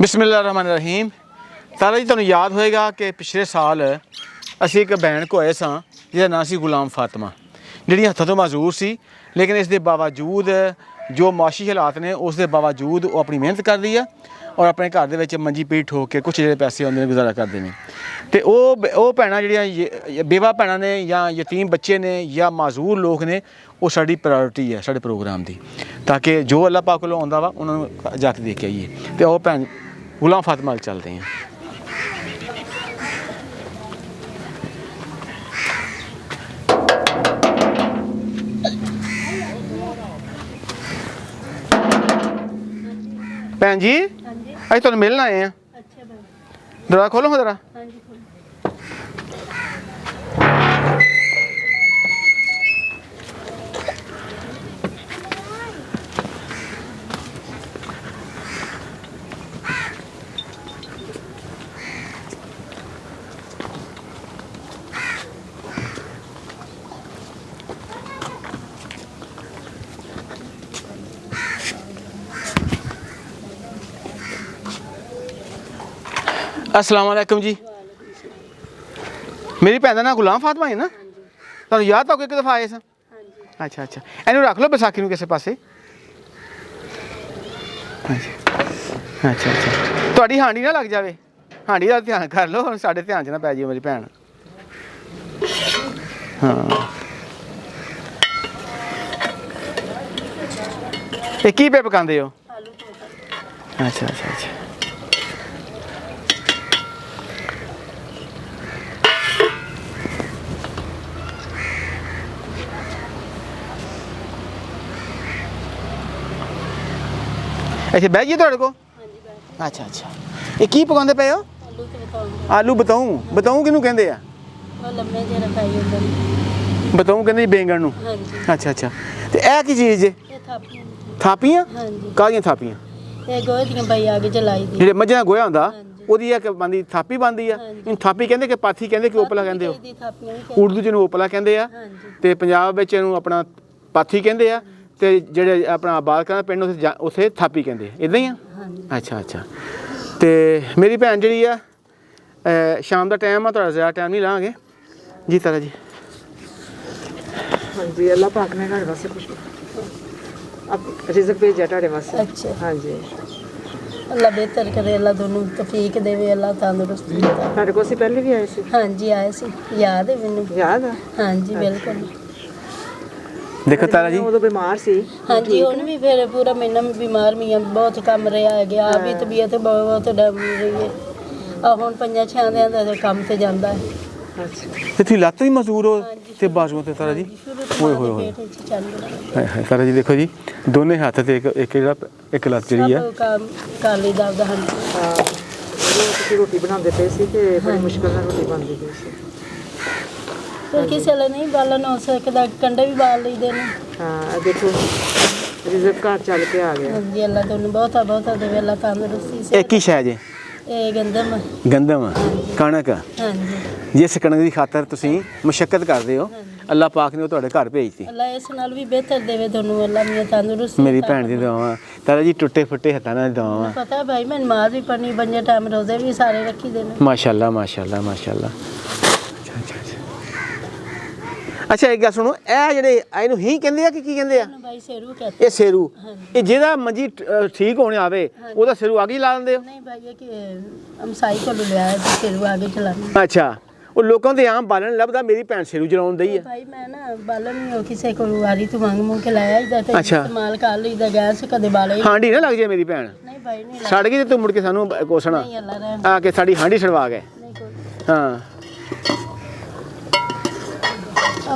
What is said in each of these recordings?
बिस्मिल्लाहिर्रहमानिर्रहीम। तारा जी तुहानूं याद होएगा कि पिछले साल असीं एक भैन कोए सां जिहदा नाम सी गुलाम फातिमा, जिहड़ी हत्थों तो माजूर सी, लेकिन इस दे बावजूद जो माशी हालात ने उस दे बावजूद वो अपनी मेहनत कर रही है और अपने घर दे विच मंजी पीठ ठोक के कुछ जिहड़े पैसे आउंदे ने गुजारा करदे ने। ते ओह भैणां जिहड़ियां बेवा भैणां ने या यतीम बच्चे ने या माजूर लोग ने, वो साडी प्रायोरिटी है साडे प्रोग्राम दी, ताकि जो अल्लाह पाक कोलों आउंदा वा उन्हां नूं जाके दे के आइए। ते ओह भैन गुलाम फातिमा अल चलते हैं। भैन जी अज तुहानूं मिलन आए हैं। दरवाजा खोलो हाँ जरा। अस्सलाम वालेकुम जी। मेरी भैन का नाम गुलाम फातिमा है ना? तुहानूं याद तो एक दफ़ा आए सा? अच्छा अच्छा, इनू रख लो बैसाखी नूं किसी पासे। अच्छा अच्छा अच्छा, तुहाडी हांडी ना लग जाए, हांडी का ध्यान कर लो, साढ़े ध्यान च ना पै जाए मेरी भैन। हाँ ये की पे पकांदे हो? अच्छा अच्छा अच्छा, अच्छा बह गई थोड़े को? अच्छा अच्छा, ये की पकाते पे हो? आलू बताऊँ? बताऊँ किनू कहते हैं? बताऊँ कहते बैंगन नूं। अच्छा अच्छा, तो यह की चीज़ है? थापियां? काहदियां थापियां? जेह्ड़े मझें दा गोहा होंदा ओहदी इक बनदी थापी बनदी आ, इनू थापी कहंदे कि पाथी कहंदे कि ओपला कहंदे हो? उर्दू च इनू ओपला कहंदे आ ते पंजाब विच इनू अपना पाथी कहंदे आ ते जेह्ड़े अपना बालका पिंड उत्थे थापी कहंदे आ, इदां ही आ? अच्छा अच्छा, ते मेरी भैन जिहड़ी आ शाम दा टाइम आ, तुहाडा ज़्यादा टाइम नहीं लांगे जी। तारा जी हाँ जी, अल्लाह पाक ने घर वास्ते कुछ रिज़्क भेजा तुहाडे वास्ते। अच्छा हाँ जी, अल्लाह बेहतर करे, अल्लाह दोनों तौफीक देवे, अल्लाह तंदुरुस्ती दे। तुहाडे कोल असीं पहले भी आए सी? हाँ जी आए सी, याद है मैनू। याद आ? हाँ जी बिल्कुल। देखो तारा जी, उदों बीमार सी। हाँ जी हुण भी फिर पूरा महीना बीमार मियाँ बहुत कम रहा है गया, भी तबीयत बहुत डम रही है। हुण 5-6 दिन दा काम ते जांदा है। अच्छा, ते लत्त भी मजबूर हो ते बाजुआं ते तारा जी? होए होए होए हाय हाय, तारा जी देखो जी, दोने हाथ ते एक लत्त जिहड़ी है काली दा हाँ जी। हाँ तुसीं रोटी बनांदे पे सी ते बड़ी मुश्किल नाल रोटी बनदी पई सी। फिर किसी वेले नहीं बालन हो सकदा, कंडे भी बाल लईदे ने। हाँ देखो रिज़्क घर चल के आ गया। हाँ जी अल्लाह दोनों बहुता बहुता देवे, अल्लाह तंदुरुस्ती से। एक ही शै जे गंदम। गंदम कणक, हाँ जी जिस कणक की खातर तुसीं मुशक्कत करदे हो, अल्लाह पाक ने वो तुहाडे घर भेजती। अल्लाह इस नाल भी बेहतर देवे दोनों, अल्लाह मियां तंदुरुस्त। मेरी भैन दी दुआवां तारा जी, टुटे फुटे हत्थां नाल दुआवां। पता है भाई, मैं नमाज भी पढ़नी, 5 टाइम रोजे भी सारे रखी देने। माशाअल्लाह माशाअल्लाह माशाअल्लाह। अच्छा अच्छा अच्छा, अच्छा एक गल सुनो, ਇਹ ਜਿਹੜੇ ਇਹਨੂੰ ਹੀ ਕਹਿੰਦੇ ਆ ਕਿ ਕੀ ਕਹਿੰਦੇ ਆ? भाई सेरू कहते ਇਹ ਸੇਰੂ, ਇਹ ਜਿਹਦਾ ਮੰਜੀ ਠੀਕ ਹੋਣੇ ਆਵੇ ਉਹਦਾ ਸੇਰੂ ਅੱਗ ਹੀ ਲਾ ਦਿੰਦੇ ਹੋ? नहीं भाई, ये कि हम साई को लिया है तो सेरू आगे चलाना। ਅੱਛਾ, ਉਹ ਲੋਕਾਂ ਦੇ ਆਮ ਬਾਲਣ ਲੱਭਦਾ, ਮੇਰੀ ਭੈਣ ਸੇਰੂ ਜਲਾਉਣ ਦਈ ਆ। भाई मैं ना बालन नहीं हो किसी को वारी तो मांग के लाया इधर ते अच्छा। इस्तेमाल कर ली इधर गैस कदे बाले। ਹਾਂਡੀ ਨਾ ਲੱਗ ਜਾਏ ਮੇਰੀ ਭੈਣ, नहीं भाई नहीं ਸੜ ਗਈ ਤੇ ਤੂੰ ਮੁੜ ਕੇ ਸਾਨੂੰ ਕੋਸਣਾ नहीं अल्लाह रहम ਆ ਕੇ ਸਾਡੀ ਹਾਂਡੀ ਛੜਵਾ ਗਏ। नहीं कोई। ਹਾਂ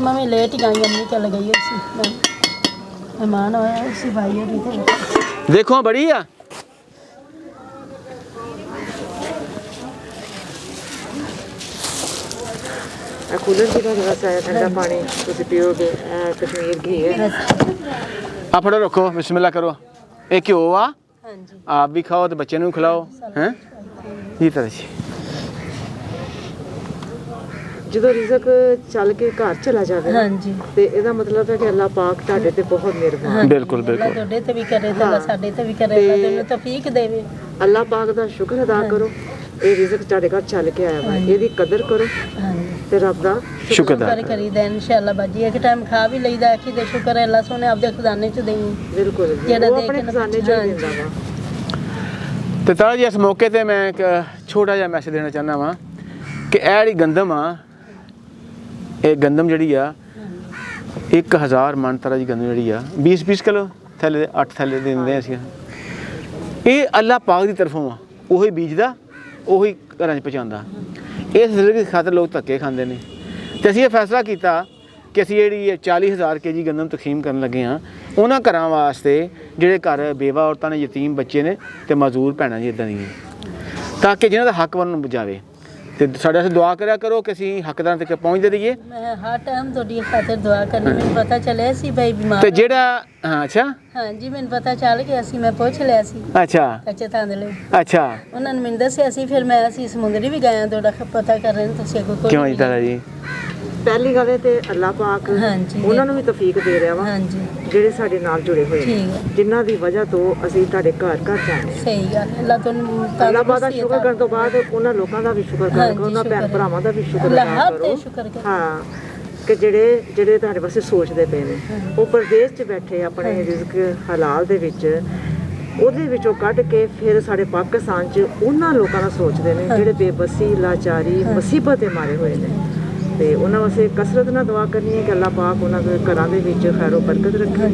मम्मी लेट ही गई, अम्मी चल गई उसी मेहमान आया उसी भाई होरी थे। ਦੇਖੋ ਬੜੀ ਆ कूलर भी तुहाडे वास्ते आया, ठंडा पानी तुसीं पियोगे। कश्मीर घी है। ਆ ਫੜੋ ਰੱਖੋ, ਬਿਸਮਿਲ੍ਲਾ ਕਰੋ। ਇਹ ਘਿਓ ਆ, हाँ जी ਆਪ ਵੀ ਖਾਓ ਤੇ ਬੱਚੇ ਨੂੰ ਵੀ ਖਿਲਾਓ। हैं जी तारा जी ਜਦੋਂ ਰਿਜ਼ਕ ਚੱਲ ਕੇ ਘਰ ਚਲਾ ਜਾਵੇ ਨਾ, ਹਾਂਜੀ ਤੇ ਇਹਦਾ ਮਤਲਬ ਹੈ ਕਿ ਅੱਲਾਹ ਪਾਕ ਤੁਹਾਡੇ ਤੇ ਬਹੁਤ ਮਿਹਰਬਾਨ। ਬਿਲਕੁਲ ਅੱਲਾ ਬਿਲਕੁਲ ਤੁਹਾਡੇ ਤੇ ਵੀ ਕਰੇ ਤੇ ਅੱਲਾ ਸਾਡੇ ਤੇ ਵੀ ਕਰੇ, ਅੱਲਾ ਤੈਨੂੰ ਤੌਫੀਕ ਦੇਵੇ। ਅੱਲਾਹ ਪਾਕ ਦਾ ਸ਼ੁਕਰ ਅਦਾ ਕਰੋ, ਇਹ ਰਿਜ਼ਕ ਤੁਹਾਡੇ ਘਰ ਚੱਲ ਕੇ ਆਇਆ ਵਾ, ਇਹਦੀ ਕਦਰ ਕਰੋ ਹਾਂਜੀ ਤੇ ਰੱਬ ਦਾ ਸ਼ੁਕਰ ਅਦਾ ਸ਼ੁਕਰ ਕਰੀਦਾ ਇਨਸ਼ਾਅੱਲਾ ਬਾਜੀ। ਇੱਕ ਟਾਈਮ ਖਾ ਵੀ ਲਈਦਾ ਕਿ ਦੇ ਸ਼ੁਕਰ ਹੈ ਅੱਲਾ ਸੋਨੇ ਆਪਦੇ ਖਜ਼ਾਨੇ ਚ ਦੇਈ ਬਿਲਕੁਲ ਜੀ, ਜਿਹੜਾ ਉਹ ਦੇ ਆਪਣੇ ਕੇ ਖਜ਼ਾਨੇ ਚੋਂ ਹੀ ਦਿੰਦਾ ਵਾ। ਤੇ ਤਾਰਾ ਜੀ ਇਸ ਮੌਕੇ ਤੇ ਮੈਂ ਇੱਕ ਛੋਟਾ ਜਿਹਾ ਮੈਸੇਜ ਦੇਣਾ ਚਾਹੁੰਦਾ ਵਾਂ ਕਿ ਇਹ ਜਿਹੜੀ ਗੰਦਮ ਆ, ਇਹ ਗੰਦਮ ਜਿਹੜੀ ਆ 1000 ਮਣ ਤਾਰਾ ਜੀ ਗੰਦਮ ਜਿਹੜੀ ਆ 20 ਕਿਲੋ ਥੈਲੇ 8 ਥੈਲੇ ਦਿੰਦੇ ਅਸੀਂ। ਇਹ ਅੱਲਾਹ ਪਾਕ ਦੀ ਤਰਫੋਂ ਆ, ਉਹੀ ਬੀਜਦਾ ਉਹੀ ਘਰਾਂ 'ਚ ਪਹੁੰਚਾਉਂਦਾ। ਇਸ ਜ਼ਿੰਦਗੀ ਖਾਤਰ ਲੋਕ ਧੱਕੇ ਖਾਂਦੇ ਨੇ ਤੇ ਅਸੀਂ ਇਹ ਫੈਸਲਾ ਕੀਤਾ ਕਿ ਅਸੀਂ ਜਿਹੜੀ 40,000 ਕੇਜੀ ਗੰਦਮ ਤਕਸੀਮ ਕਰਨ ਲੱਗੇ ਹਾਂ ਉਹਨਾਂ ਘਰਾਂ ਵਾਸਤੇ ਜਿਹੜੇ ਘਰ ਬੇਵਾ ਔਰਤਾਂ ਨੇ, ਯਤੀਮ ਬੱਚੇ ਨੇ ਤੇ ਮਜ਼ਦੂਰ ਭੈਣਾਂ ਜੀ ਇੱਦਾਂ ਦੀਆਂ, ਤਾਂ ਕਿ ਜਿਹਨਾਂ ਦਾ ਹੱਕ ਉਹਨਾਂ ਨੂੰ ਬਚਾਵੇ। ਤੇ ਸਾਡੇ ਵਾਸਤੇ ਦੁਆ ਕਰਿਆ ਕਰੋ ਕਿ ਅਸੀਂ ਹੱਕਦਾਰਾਂ ਤੱਕ ਪਹੁੰਚਦੇ ਰਹੀਏ। ਮੈਂ ਹਰ ਟਾਈਮ ਤੁਹਾਡੀ ਖਾਤਰ ਦੁਆ ਕਰਨੀ। ਮੈਨੂੰ ਪਤਾ ਚੱਲਿਆ ਸੀ ਭਾਈ ਬਿਮਾਰ ਤੇ ਜਿਹੜਾ ਅੱਛਾ ਹਾਂਜੀ ਮੈਨੂੰ ਪਤਾ ਚੱਲ ਗਿਆ ਸੀ, ਮੈਂ ਪੁੱਛ ਲਿਆ ਸੀ ਅੱਛਾ ਕੱਚੇ ਤਾਂਦਲੇ, ਅੱਛਾ ਉਹਨਾਂ ਨੇ ਮੈਨੂੰ ਦੱਸਿਆ ਸੀ। ਫਿਰ ਮੈਂ ਅਸੀਂ ਸਮੁੰਦਰੀ ਵੀ ਗਏ ਤੁਹਾਡਾ ਪਤਾ ਕਰਨ, ਤੁਸੀਂ ਅੱਗੋਂ ਕੋਈ ਕਿਉਂ ਜੀ ਤਾਰਾ ਜੀ? ਪਹਿਲੀ ਗੱਲ ਤੇ ਅੱਲਾਹ ਪਾਕ ਹਾਂਜੀ ਉਹਨਾਂ ਨੂੰ ਵੀ ਤੌਫੀਕ ਦੇ ਰਿਹਾ ਵਾ ਹਾਂਜੀ ਜਿਹੜੇ ਸਾਡੇ ਨਾਲ ਜੁੜੇ ਹੋਏ ਨੇ, ਠੀਕ ਹੈ ਜਿਨ੍ਹਾਂ ਦੀ ਵਜ੍ਹਾ ਤੋਂ ਅਸੀਂ ਤੁਹਾਡੇ ਘਰ ਘਰ ਜਾਂਦੇ ਹਾਂ। ਸਹੀ ਗੱਲ। ਅੱਲਾ ਤੁਹਾਨੂੰ ਅੱਲਾਹ ਪਾਕ ਦਾ ਸ਼ੁਕਰ ਕਰਨ ਤੋਂ ਬਾਅਦ ਉਹਨਾਂ ਲੋਕਾਂ ਦਾ ਵੀ ਸ਼ੁਕਰ ਕਰੋ, ਉਹਨਾਂ ਭੈਣ ਭਰਾਵਾਂ ਦਾ ਵੀ ਸ਼ੁਕਰ ਅੱਲਾ ਅਦਾ ਹਰ ਤੇ ਕਰੋ। ਸ਼ੁਕਰ ਕਰ। ਹਾਂ ਕਿ ਜਿਹੜੇ ਤੁਹਾਡੇ ਵਾਸਤੇ ਸੋਚਦੇ ਪਏ ਨੇ, ਉਹ ਪ੍ਰਦੇਸ਼ 'ਚ ਬੈਠੇ ਆਪਣੇ ਰਿਜ਼ਕ ਹਲਾਲ ਦੇ ਵਿੱਚ, ਉਹਦੇ ਵਿੱਚੋਂ ਕੱਢ ਕੇ ਫਿਰ ਸਾਡੇ ਪਾਕਿਸਤਾਨ 'ਚ ਉਹਨਾਂ ਲੋਕਾਂ ਦਾ ਸੋਚਦੇ ਨੇ ਜਿਹੜੇ ਬੇਬਸੀ, ਲਾਚਾਰੀ, ਮੁਸੀਬਤ ਦੇ ਮਾਰੇ ਹੋਏ ਨੇ। ਤੇ ਉਹਨਾਂ ਵਾਸਤੇ ਕਸਰਤ ਨਾਲ ਦੁਆ ਕਰਨੀ ਹੈ ਕਿ ਅੱਲਾਹ ਪਾਕ ਉਹਨਾਂ ਦੇ ਘਰਾਂ ਦੇ ਵਿੱਚ ਖੈਰੋ ਬਰਕਤ ਰੱਖੇ